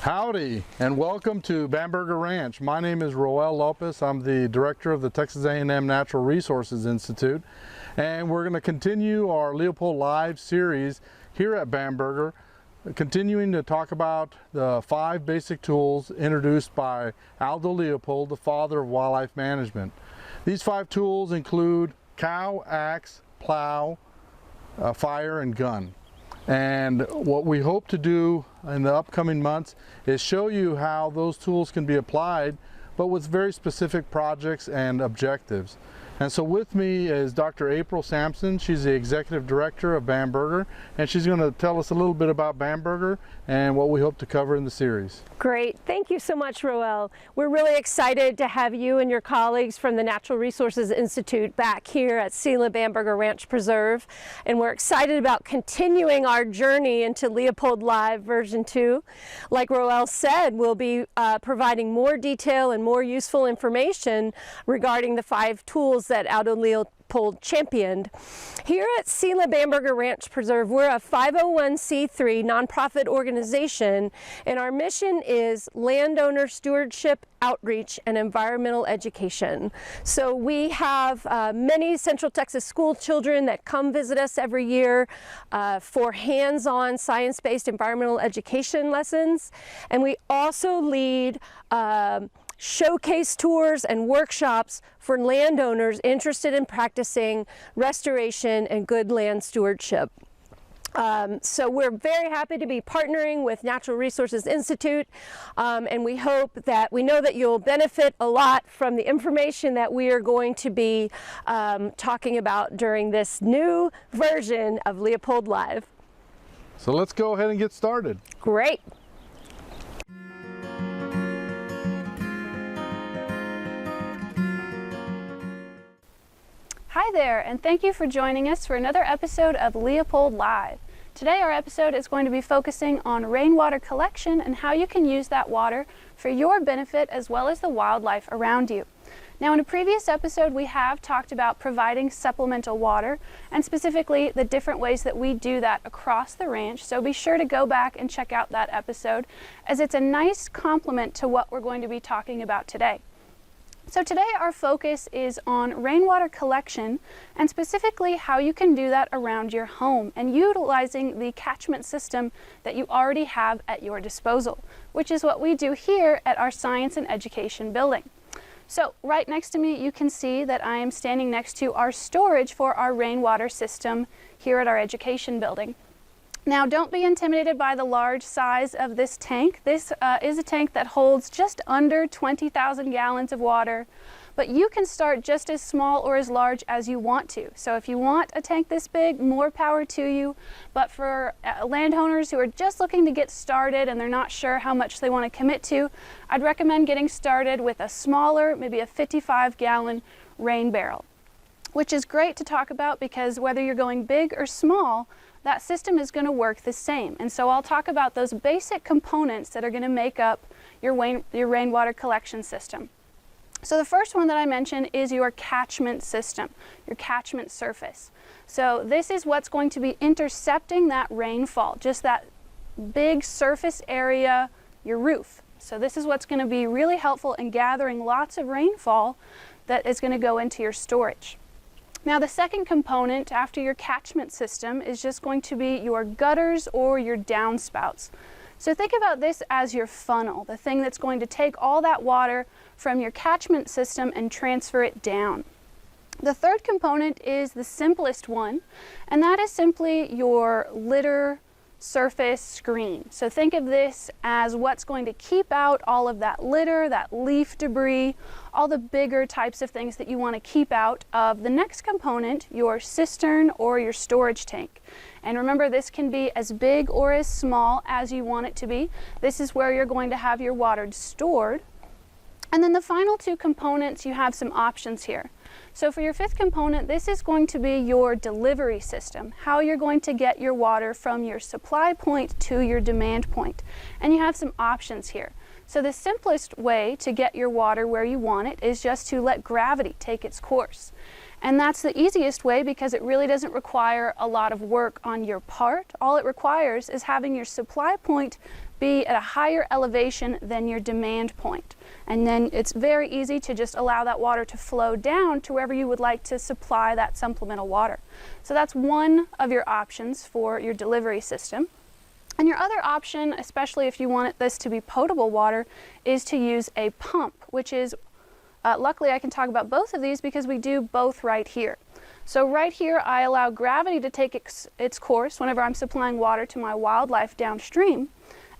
Howdy and welcome to Bamberger Ranch. My name is Aldo Leopold. I'm the director of the Texas A&M Natural Resources Institute, and we're going to continue our Leopold Live series here at Bamberger, continuing to talk about the 5 basic tools introduced by Aldo Leopold, the father of wildlife management. These 5 tools include cow, axe, plow, fire, and gun. And what we hope to do in the upcoming months is show you how those tools can be applied, but with very specific projects and objectives. And so with me is Dr. April Sampson. She's the executive director of Bamberger, and she's going to tell us a little bit about Bamberger and what we hope to cover in the series. Great. Thank you so much, Roel. We're really excited to have you and your colleagues from the Natural Resources Institute back here at Selah Bamberger Ranch Preserve. And we're excited about continuing our journey into Leopold Live version 2. Like Roel said, we'll be providing more detail and more useful information regarding the 5 tools that Aldo Leopold championed. Here at Selah Bamberger Ranch Preserve, we're a 501c3 nonprofit organization, and our mission is landowner stewardship, outreach, and environmental education. So we have many Central Texas school children that come visit us every year for hands-on science-based environmental education lessons, and we also lead showcase tours and workshops for landowners interested in practicing restoration and good land stewardship. So we're very happy to be partnering with Natural Resources Institute, and we know that you'll benefit a lot from the information that we are going to be talking about during this new version of Leopold Live. So let's go ahead and get started. Great. Hi there, and thank you for joining us for another episode of Leopold Live. Today our episode is going to be focusing on rainwater collection and how you can use that water for your benefit as well as the wildlife around you. Now, in a previous episode we have talked about providing supplemental water and specifically the different ways that we do that across the ranch, so be sure to go back and check out that episode as it's a nice complement to what we're going to be talking about today. So today our focus is on rainwater collection and specifically how you can do that around your home and utilizing the catchment system that you already have at your disposal, which is what we do here at our Science and Education building. So right next to me you can see that I am standing next to our storage for our rainwater system here at our education building. Now, don't be intimidated by the large size of this tank. This is a tank that holds just under 20,000 gallons of water, but you can start just as small or as large as you want to. So if you want a tank this big, more power to you. But for landowners who are just looking to get started and they're not sure how much they want to commit to, I'd recommend getting started with a smaller, maybe a 55-gallon rain barrel, which is great to talk about because whether you're going big or small, that system is going to work the same. And so I'll talk about those basic components that are going to make up your rainwater collection system. So the first one that I mentioned is your catchment system, your catchment surface. So this is what's going to be intercepting that rainfall, just that big surface area, your roof. So this is what's going to be really helpful in gathering lots of rainfall that is going to go into your storage. Now, the second component after your catchment system is just going to be your gutters or your downspouts. So think about this as your funnel, the thing that's going to take all that water from your catchment system and transfer it down. The third component is the simplest one, and that is simply your litter surface screen. So think of this as what's going to keep out all of that litter, that leaf debris, all the bigger types of things that you want to keep out of the next component, your cistern or your storage tank. And remember, this can be as big or as small as you want it to be. This is where you're going to have your water stored. And then the final 2 components, you have some options here. So for your 5th component, this is going to be your delivery system, how you're going to get your water from your supply point to your demand point. And you have some options here. So the simplest way to get your water where you want it is just to let gravity take its course. And that's the easiest way because it really doesn't require a lot of work on your part. All it requires is having your supply point be at a higher elevation than your demand point. And then it's very easy to just allow that water to flow down to wherever you would like to supply that supplemental water. So that's one of your options for your delivery system. And your other option, especially if you want this to be potable water, is to use a pump, which is, luckily I can talk about both of these because we do both right here. So right here I allow gravity to take its course whenever I'm supplying water to my wildlife downstream.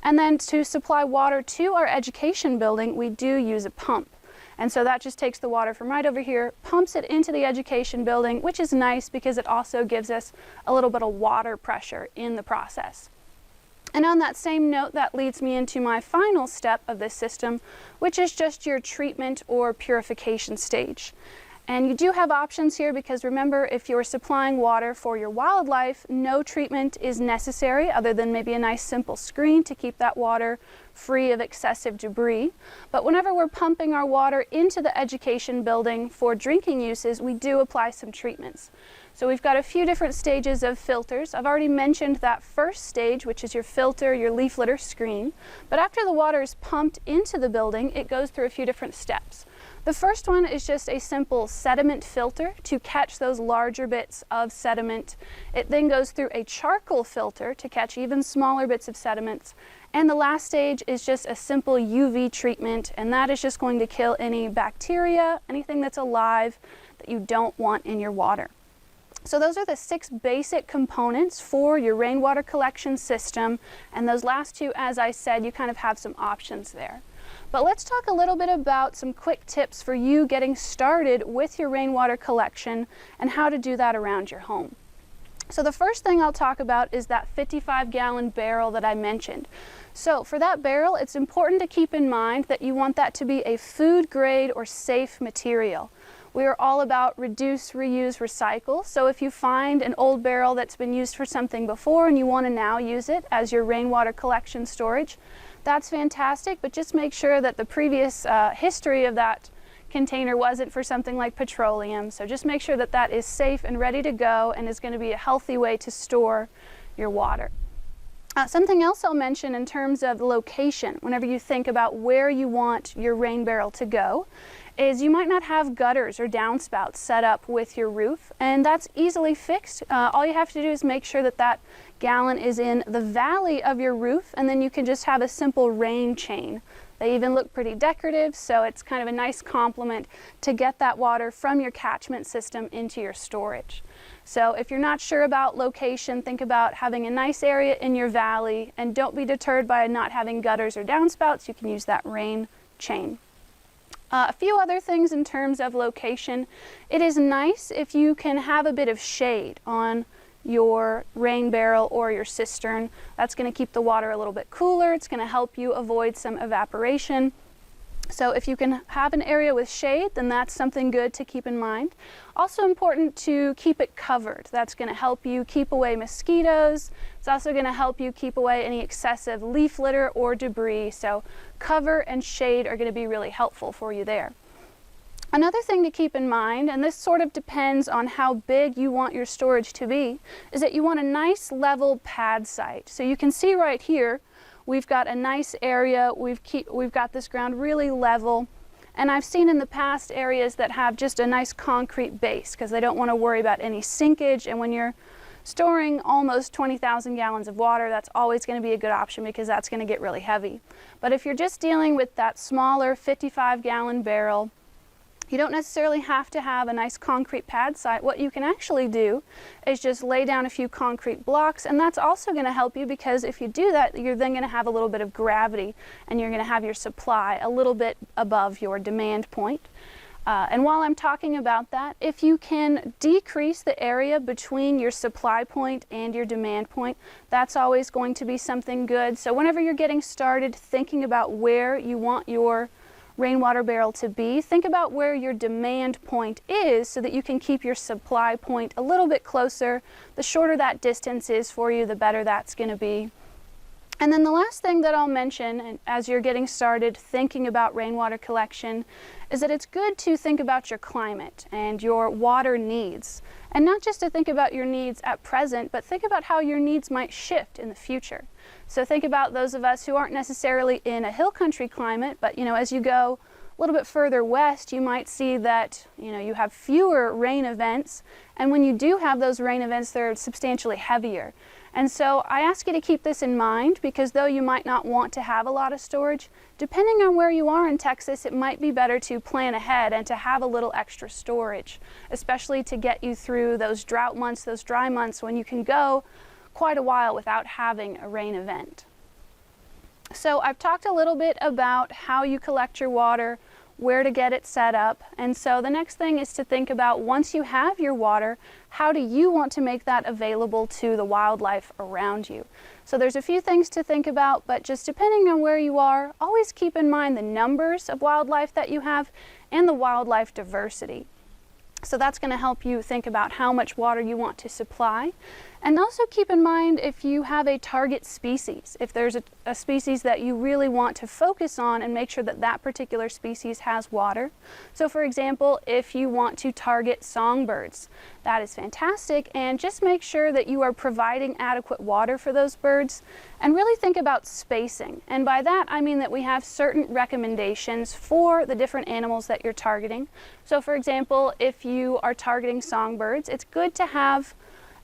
And then to supply water to our education building, we do use a pump. And so that just takes the water from right over here, pumps it into the education building, which is nice because it also gives us a little bit of water pressure in the process. And on that same note, that leads me into my final step of this system, which is just your treatment or purification stage. And you do have options here because remember, if you're supplying water for your wildlife, no treatment is necessary other than maybe a nice simple screen to keep that water free of excessive debris. But whenever we're pumping our water into the education building for drinking uses, we do apply some treatments. So we've got a few different stages of filters. I've already mentioned that first stage, which is your filter, your leaf litter screen. But after the water is pumped into the building, it goes through a few different steps. The first one is just a simple sediment filter to catch those larger bits of sediment. It then goes through a charcoal filter to catch even smaller bits of sediments. And the last stage is just a simple UV treatment, and that is just going to kill any bacteria, anything that's alive that you don't want in your water. So those are the 6 basic components for your rainwater collection system, and those last 2, as I said, you kind of have some options there. But let's talk a little bit about some quick tips for you getting started with your rainwater collection and how to do that around your home. So the first thing I'll talk about is that 55-gallon barrel that I mentioned. So for that barrel, it's important to keep in mind that you want that to be a food grade or safe material. We are all about reduce, reuse, recycle. So if you find an old barrel that's been used for something before and you want to now use it as your rainwater collection storage, that's fantastic, but just make sure that the previous history of that container wasn't for something like petroleum. So just make sure that that is safe and ready to go and is going to be a healthy way to store your water. Something else I'll mention in terms of location, whenever you think about where you want your rain barrel to go, is you might not have gutters or downspouts set up with your roof, and that's easily fixed. All you have to do is make sure that that gallon is in the valley of your roof, and then you can just have a simple rain chain. They even look pretty decorative, so it's kind of a nice complement to get that water from your catchment system into your storage. So if you're not sure about location, think about having a nice area in your valley, and don't be deterred by not having gutters or downspouts. You can use that rain chain. A few other things in terms of location. It is nice if you can have a bit of shade on your rain barrel or your cistern. That's going to keep the water a little bit cooler. It's going to help you avoid some evaporation. So if you can have an area with shade, then that's something good to keep in mind. Also important to keep it covered. That's going to help you keep away mosquitoes. It's also going to help you keep away any excessive leaf litter or debris. So cover and shade are going to be really helpful for you there. Another thing to keep in mind, and this sort of depends on how big you want your storage to be, is that you want a nice level pad site. So you can see right here, we've got a nice area, we've got this ground really level, and I've seen in the past areas that have just a nice concrete base because they don't want to worry about any sinkage, and when you're storing almost 20,000 gallons of water, that's always going to be a good option because that's going to get really heavy. But if you're just dealing with that smaller 55-gallon barrel, you don't necessarily have to have a nice concrete pad site. What you can actually do is just lay down a few concrete blocks, and that's also going to help you because if you do that, you're then going to have a little bit of gravity and you're going to have your supply a little bit above your demand point. And while I'm talking about that, if you can decrease the area between your supply point and your demand point, that's always going to be something good. So whenever you're getting started thinking about where you want your rainwater barrel to be, think about where your demand point is so that you can keep your supply point a little bit closer. The shorter that distance is for you, the better that's going to be. And then the last thing that I'll mention, and as you're getting started thinking about rainwater collection, is that it's good to think about your climate and your water needs. And not just to think about your needs at present, but think about how your needs might shift in the future. So think about those of us who aren't necessarily in a hill country climate, but as you go a little bit further west, you might see that you have fewer rain events, and when you do have those rain events, they're substantially heavier. And so I ask you to keep this in mind, because though you might not want to have a lot of storage, depending on where you are in Texas, it might be better to plan ahead and to have a little extra storage, especially to get you through those drought months, those dry months when you can go quite a while without having a rain event. So I've talked a little bit about how you collect your water, where to get it set up, and so the next thing is to think about, once you have your water, how do you want to make that available to the wildlife around you? So there's a few things to think about, but just depending on where you are, always keep in mind the numbers of wildlife that you have and the wildlife diversity. So that's going to help you think about how much water you want to supply. And also keep in mind if you have a target species, if there's a species that you really want to focus on and make sure that that particular species has water. So for example, if you want to target songbirds, that is fantastic, and just make sure that you are providing adequate water for those birds, and really think about spacing. And by that I mean that we have certain recommendations for the different animals that you're targeting. So for example, if you are targeting songbirds, it's good to have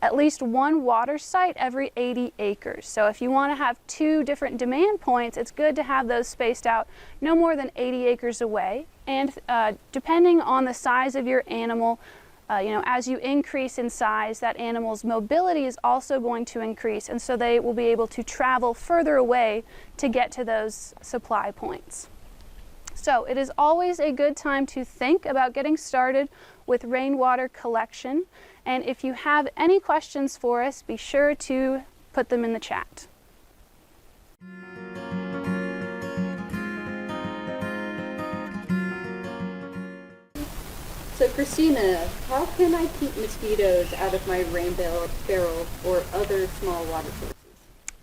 at least one water site every 80 acres. So if you want to have 2 different demand points, it's good to have those spaced out no more than 80 acres away. And depending on the size of your animal, as you increase in size, that animal's mobility is also going to increase, and so they will be able to travel further away to get to those supply points. So it is always a good time to think about getting started with rainwater collection. And if you have any questions for us, be sure to put them in the chat. So Christina, how can I keep mosquitoes out of my rain barrel or other small water sources?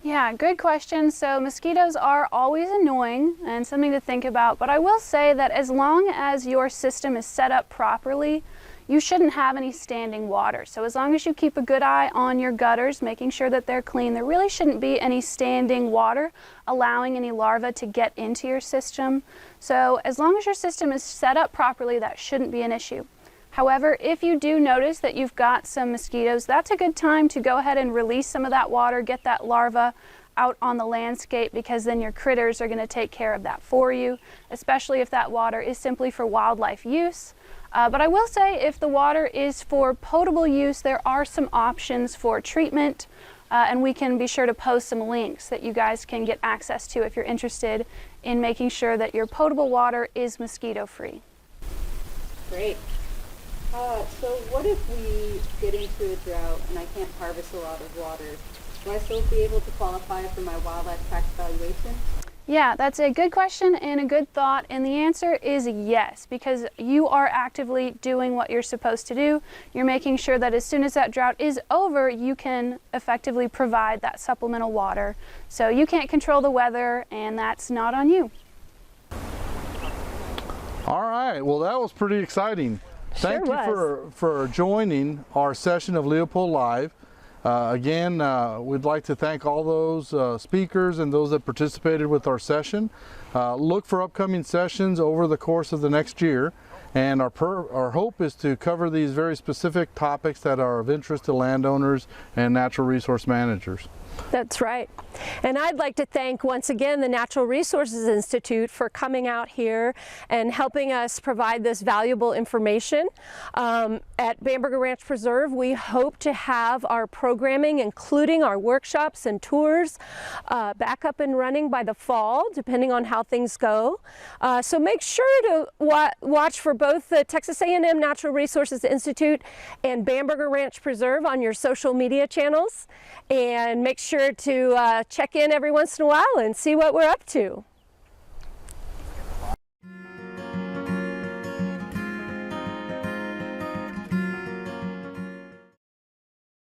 Yeah, good question. So mosquitoes are always annoying and something to think about, but I will say that as long as your system is set up properly, you shouldn't have any standing water. So as long as you keep a good eye on your gutters, making sure that they're clean, there really shouldn't be any standing water allowing any larvae to get into your system. So as long as your system is set up properly, that shouldn't be an issue. However, if you do notice that you've got some mosquitoes, that's a good time to go ahead and release some of that water, get that larva out on the landscape, because then your critters are going to take care of that for you, especially if that water is simply for wildlife use. But I will say, if the water is for potable use, there are some options for treatment, and we can be sure to post some links that you guys can get access to if you're interested in making sure that your potable water is mosquito-free. Great. So what if we get into a drought and I can't harvest a lot of water? Will I still be able to qualify for my wildlife tax valuation? Yeah, that's a good question and a good thought, and the answer is yes, because you are actively doing what you're supposed to do. You're making sure that as soon as that drought is over, you can effectively provide that supplemental water. So you can't control the weather, and that's not on you. All right, well that was pretty exciting. Thank you for joining our session of Leopold Live. Again, we'd like to thank all those speakers and those that participated with our session. Look for upcoming sessions over the course of the next year, and our hope is to cover these very specific topics that are of interest to landowners and natural resource managers. That's right. And I'd like to thank once again the Natural Resources Institute for coming out here and helping us provide this valuable information. At Bamberger Ranch Preserve, we hope to have our programming, including our workshops and tours, back up and running by the fall, depending on how things go. So make sure to watch for both the Texas A&M Natural Resources Institute and Bamberger Ranch Preserve on your social media channels, and make sure to check in every once in a while and see what we're up to.